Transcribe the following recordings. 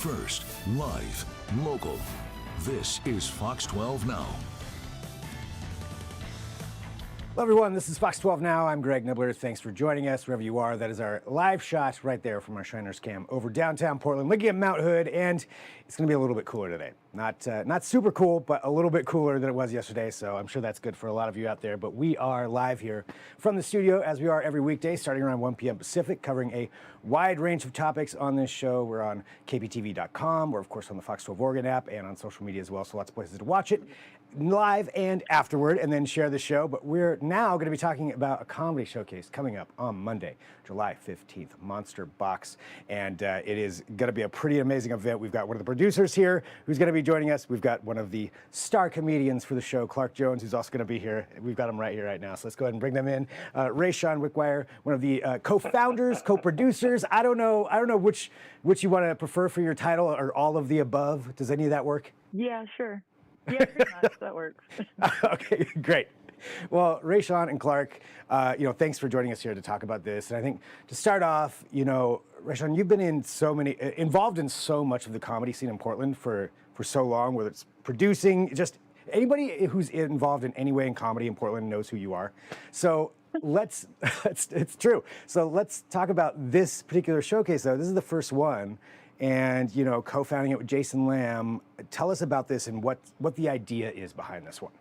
First, live, local. This is Fox 12 Now. Hello, everyone. This is Fox 12 Now. I'm Greg Nibbler. Thanks for joining us wherever you are. That is our live shot right there from our Shriners Cam over downtown Portland, looking at Mount Hood, and it's going to be a little bit cooler today. Not super cool, but a little bit cooler than it was yesterday, so I'm sure that's good for a lot of you out there. But we are live here from the studio, as we are every weekday, starting around 1 p.m. Pacific, covering a wide range of topics on this show. We're on KPTV.com. We're, of course, on the Fox 12 Oregon app and on social media as well, so lots of places to watch it live and afterward, and then share the show. But we're now going to be talking about a comedy showcase coming up on Monday, July 15th, MonsterBox, and it is going to be a pretty amazing event. We've got one of the producers here who's going to be joining us. We've got one of the star comedians for the show, Clark Jones, who's also going to be here. We've got him right here right now, so let's go ahead and bring them in. Raishawn, Wickwire, one of the co-founders, co-producers. I don't know which you want to prefer for your title, or all of the above. Does any of that work? Yeah, sure. Yeah, pretty much. That works. Okay, great. Well, Raishawn and Clark, thanks for joining us here to talk about this. And I think to start off, Raishawn, you've been involved in so much of the comedy scene in Portland for so long, whether it's producing, just anybody who's involved in any way in comedy in Portland knows who you are. So it's true. So let's talk about this particular showcase, though. This is the first one. And, co-founding it with Jason Lamb. Tell us about this and what the idea is behind this one.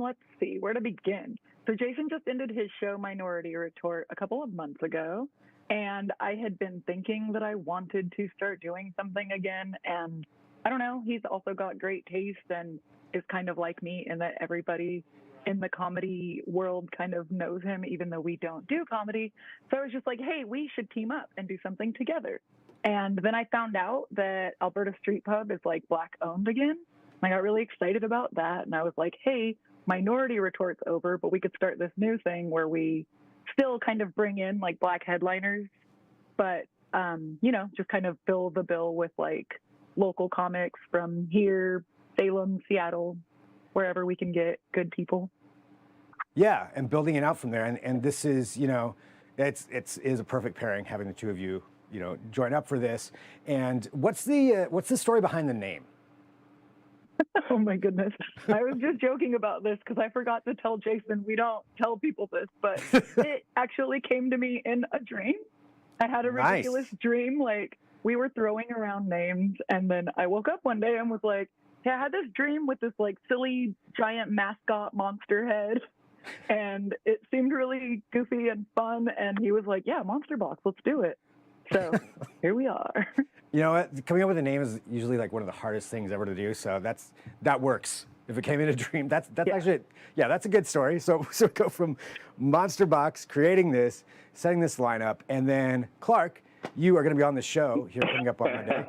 Let's see, where to begin. So Jason just ended his show Minority Retort a couple of months ago, and I had been thinking that I wanted to start doing something again. And I don't know, he's also got great taste and is kind of like me in that everybody in the comedy world kind of knows him, even though we don't do comedy. So I was just like, hey, we should team up and do something together. And then I found out that Alberta Street Pub is like Black owned again. I got really excited about that. And I was like, hey, Minority Retort's over, but we could start this new thing where we still kind of bring in like Black headliners, but, just kind of fill the bill with like local comics from here, Salem, Seattle, wherever we can get good people. Yeah, and building it out from there. And this is, it's a perfect pairing, having the two of you, join up for this. And what's the story behind the name? Oh my goodness. I was just joking about this because I forgot to tell Jason we don't tell people this, but it actually came to me in a dream. I had a ridiculous dream, like we were throwing around names, and then I woke up one day and was like, hey, I had this dream with this like silly giant mascot monster head, and it seemed really goofy and fun, and he was like, yeah, MonsterBox, let's do it. So here we are. You know what? Coming up with a name is usually like one of the hardest things ever to do. So that works. If it came in a dream, that's actually, that's a good story. So go from MonsterBox, creating this, setting this lineup, and then Clark, you are going to be on the show here coming up on Monday.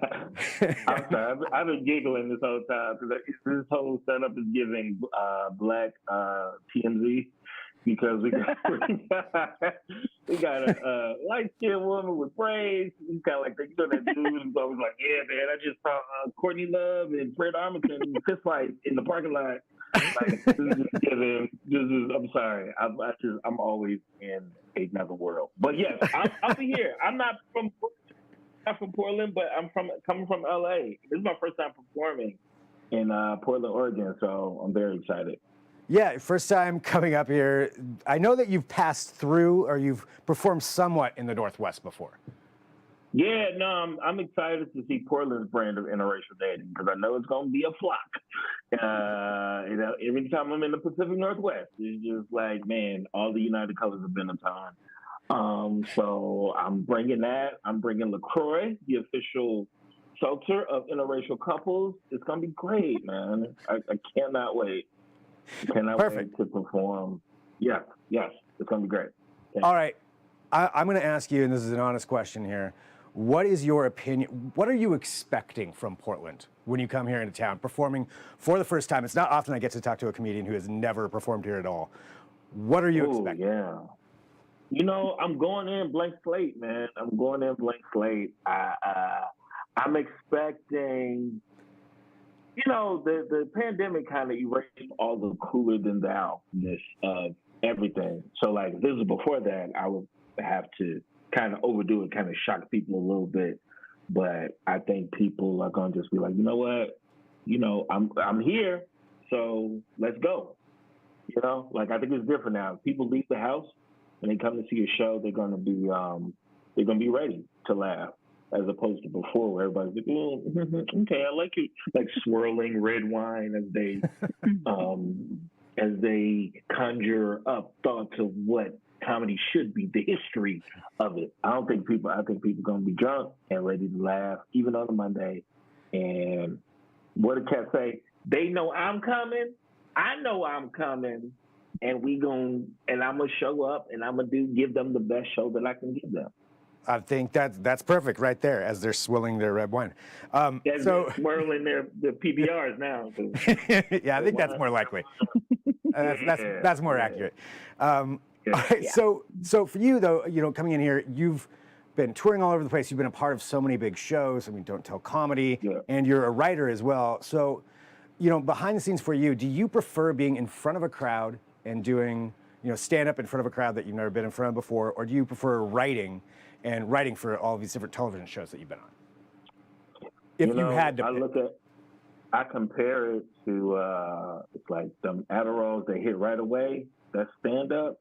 I'm sorry. I've been giggling this whole time because this whole setup is giving Black TMZ. Because we got a light-skinned woman with braids. He's kind of like that dude who's always like, yeah, man, I just saw Courtney Love and Fred Armisen fist fight in the parking lot. Like, I'm sorry. I'm always in another world. But yes, I'll be here. I'm not from Portland, but I'm coming from LA. This is my first time performing in Portland, Oregon, so I'm very excited. Yeah, first time coming up here. I know that you've passed through or you've performed somewhat in the Northwest before. Yeah, no, I'm excited to see Portland's brand of interracial dating because I know it's going to be a flock. Every time I'm in the Pacific Northwest, it's just like, man, all the United Colors have been in town. So I'm bringing that. I'm bringing LaCroix, the official seltzer of interracial couples. It's going to be great, man. I cannot wait. Perfect. Wait to perform. Yes, it's going to be great. Thanks. All right. I'm going to ask you, and this is an honest question here, what is your opinion? What are you expecting from Portland when you come here into town, performing for the first time? It's not often I get to talk to a comedian who has never performed here at all. What are you expecting? Yeah. I'm going in blank slate, man. I'm going in blank slate. I'm expecting... the pandemic kind of erased all the cooler than thou-ness of everything. So, like, this is before that, I would have to kind of overdo it, kind of shock people a little bit. But I think people are gonna just be like, you know what, I'm here, so let's go. Like I think it's different now. If people leave the house and they come to see a show, they're gonna be ready to laugh, as opposed to before where everybody's like, oh, okay, I like it, like swirling red wine as they conjure up thoughts of what comedy should be, the history of it. I think people are gonna be drunk and ready to laugh, even on a Monday. And what did Cat say? They know I'm coming. I know I'm coming, and I'm gonna show up, and I'm gonna give them the best show that I can give them. I think that's perfect right there as they're swilling their red wine. They're swirling their PBRs now. Yeah, I think that's more likely. That's more accurate. All right, so for you though, coming in here, you've been touring all over the place. You've been a part of so many big shows. I mean, Don't Tell Comedy, and you're a writer as well. So, behind the scenes for you, do you prefer being in front of a crowd and doing, stand up in front of a crowd that you've never been in front of before, or do you prefer writing for all of these different television shows that you've been on? If you had to, I compare it to it's like them Adderalls they hit right away. That's stand up.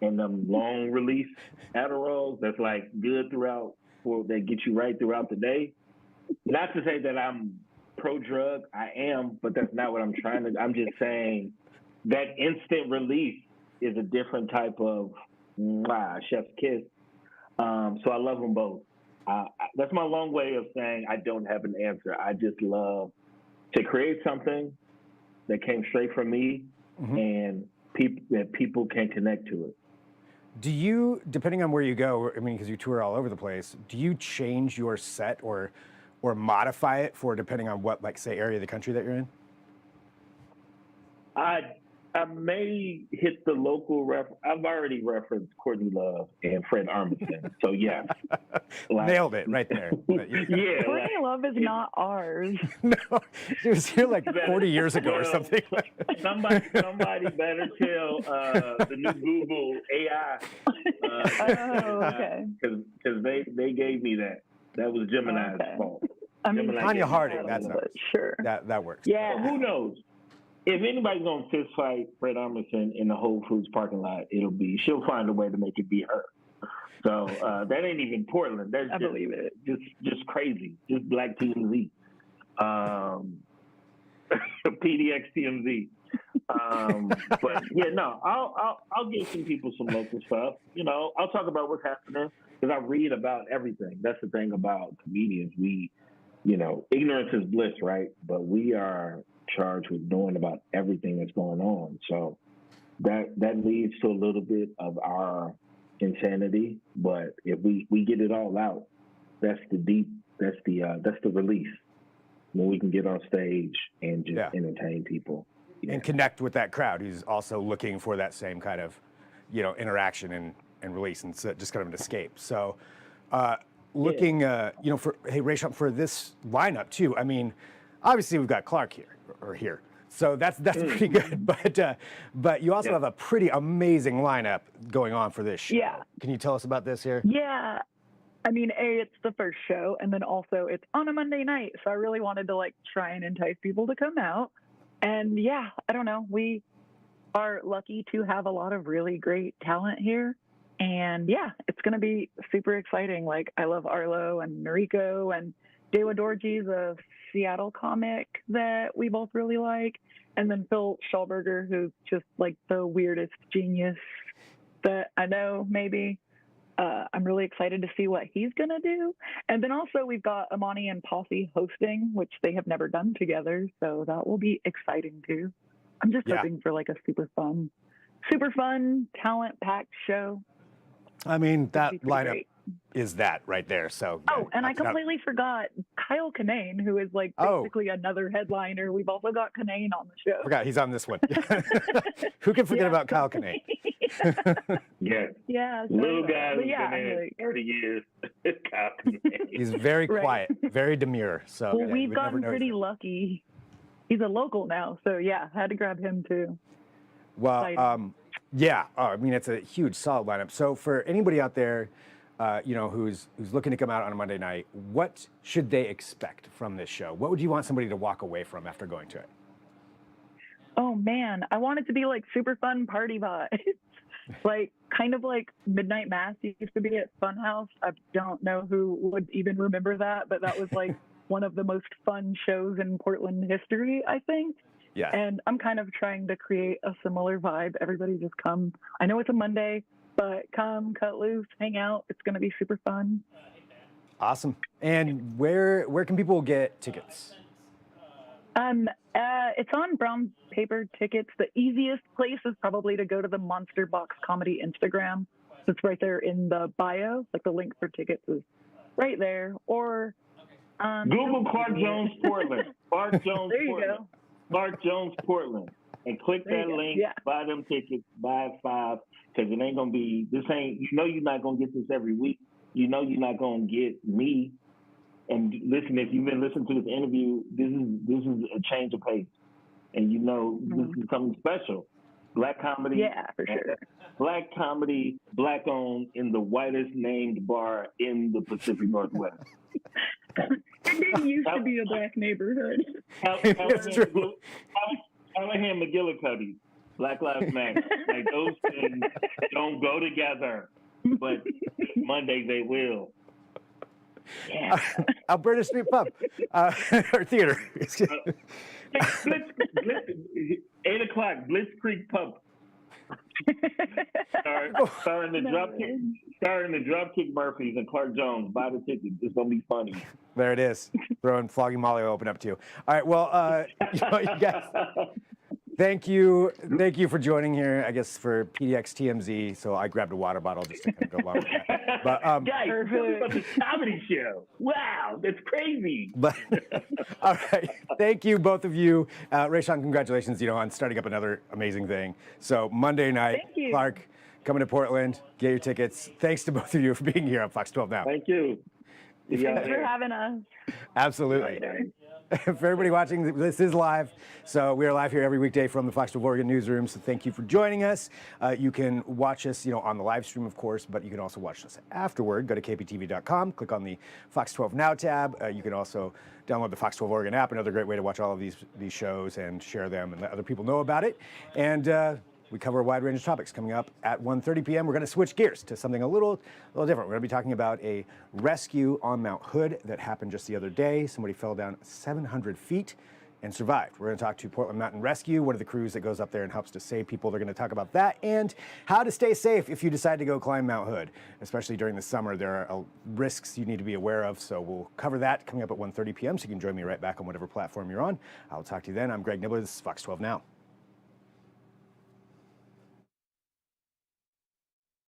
And them long release Adderalls that's like good they get you right throughout the day. Not to say that I'm pro drug, I am, but that's not what I'm trying to. I'm just saying that instant release is a different type of chef's kiss. So I love them both. That's my long way of saying I don't have an answer. I just love to create something that came straight from me, and people can connect to it. Do you, depending on where you go, I mean, because you tour all over the place, do you change your set or modify it for depending on what, like, say, area of the country that you're in? I may hit the local I've already referenced Courtney Love and Fred Armisen, so yeah. Nailed it right there. Yeah. Courtney Love is not ours. No, she was here like 40 years ago or something. Somebody better tell the new Google AI. Okay. Because they gave me that. That was Gemini's fault. I mean, Tanya Harding, that's not, sure. That works. Yeah. Well, who knows? If anybody's gonna fist fight Fred Armisen in the Whole Foods parking lot, she'll find a way to make it be her. So that ain't even Portland. I believe it. Just crazy. Just Black TMZ. PDX TMZ. But yeah, no, I'll give some people some local stuff. I'll talk about what's happening because I read about everything. That's the thing about comedians. We, ignorance is bliss, right? But we are charged with knowing about everything that's going on. So that leads to a little bit of our insanity. But if we get it all out, that's the release when we can get on stage and just entertain people. Yeah. And connect with that crowd who's also looking for that same kind of, interaction and release, and so just kind of an escape. So looking, Raishawn, for this lineup too, I mean, obviously we've got Clark here. So that's pretty good. But you also have a pretty amazing lineup going on for this show. Yeah. Can you tell us about this here? Yeah. I mean, it's the first show, and then also it's on a Monday night. So I really wanted to try and entice people to come out. And yeah, I don't know. We are lucky to have a lot of really great talent here. And yeah, it's going to be super exciting. I love Arlo and Noriko, and Dewa Dorji's a Seattle comic that we both really like. And then Phil Schallberger, who's just the weirdest genius that I know, maybe. I'm really excited to see what he's going to do. And then also we've got Amani and Posse hosting, which they have never done together. So that will be exciting too. I'm just hoping for a super fun, talent-packed show. I mean, that lineup is that right there. So and I completely forgot Kyle Kinane, who is basically another headliner. We've also got Kinane on the show. Forgot he's on this one. Who can forget about Kyle Kinane? Yeah. So, little guy who's been in 30 years. Kyle Kinane. He's very quiet, very demure. So we've gotten pretty lucky. He's a local now, so had to grab him too. Well, I mean, it's a huge, solid lineup. So for anybody out there, who's looking to come out on a Monday night, what should they expect from this show? What would you want somebody to walk away from after going to it? Oh man, I want it to be like super fun party vibes. Like kind of like Midnight Mass used to be at Funhouse. I don't know who would even remember that, but that was like one of the most fun shows in Portland history, I think. Yeah. And I'm kind of trying to create a similar vibe. Everybody just come. I know it's a Monday, but come, cut loose, hang out. It's going to be super fun. Awesome. And where can people get tickets? It's on brown paper tickets. The easiest place is probably to go to the MonsterBox Comedy Instagram. It's right there in the bio. Like the link for tickets is right there. Or Google Clark Jones Portland. Clark Jones there you Portland. go. Clark Jones Portland. And click that link, buy them tickets, buy 5, because it ain't going to be, you're not going to get this every week. You know you're not going to get me. And listen, if you've been listening to this interview, this is a change of pace. And this is something special. Black comedy. Yeah, for sure. Black comedy, black owned in the whitest named bar in the Pacific Northwest. It didn't used to be a black neighborhood. It's true. Callahan McGillicuddy, Black Lives Matter. Like those things don't go together, but Monday they will. Yeah. Alberta Street Pub, or theater. Blitz, 8 o'clock, Blitzkrieg Pub. Starring the Dropkick Murphys and Clark Jones. Buy the tickets. It's gonna be funny. There it is. Throwing Flogging Molly open up too. All right. Well, you guys. Thank you for joining here. I guess for PDX TMZ. So I grabbed a water bottle just to kind of go along with that. But guys, about the comedy show. Wow, that's crazy. But all right, thank you both of you. Raishawn, congratulations, on starting up another amazing thing. So Monday night, Clark coming to Portland. Get your tickets. Thanks to both of you for being here on Fox 12 Now. Thank you. Thanks for having us. Absolutely. For everybody watching, this is live. So we are live here every weekday from the Fox 12 Oregon newsroom. So thank you for joining us. You can watch us, on the live stream, of course, but you can also watch us afterward. Go to kptv.com, click on the Fox 12 Now tab. You can also download the Fox 12 Oregon app, another great way to watch all of these shows and share them and let other people know about it. And we cover a wide range of topics. Coming up at 1:30 p.m., we're going to switch gears to something a little different. We're going to be talking about a rescue on Mount Hood that happened just the other day. Somebody fell down 700 feet and survived. We're going to talk to Portland Mountain Rescue, one of the crews that goes up there and helps to save people. They're going to talk about that and how to stay safe if you decide to go climb Mount Hood, especially during the summer. There are risks you need to be aware of, so we'll cover that coming up at 1:30 p.m., so you can join me right back on whatever platform you're on. I'll talk to you then. I'm Greg Nibbler. This is Fox 12 Now.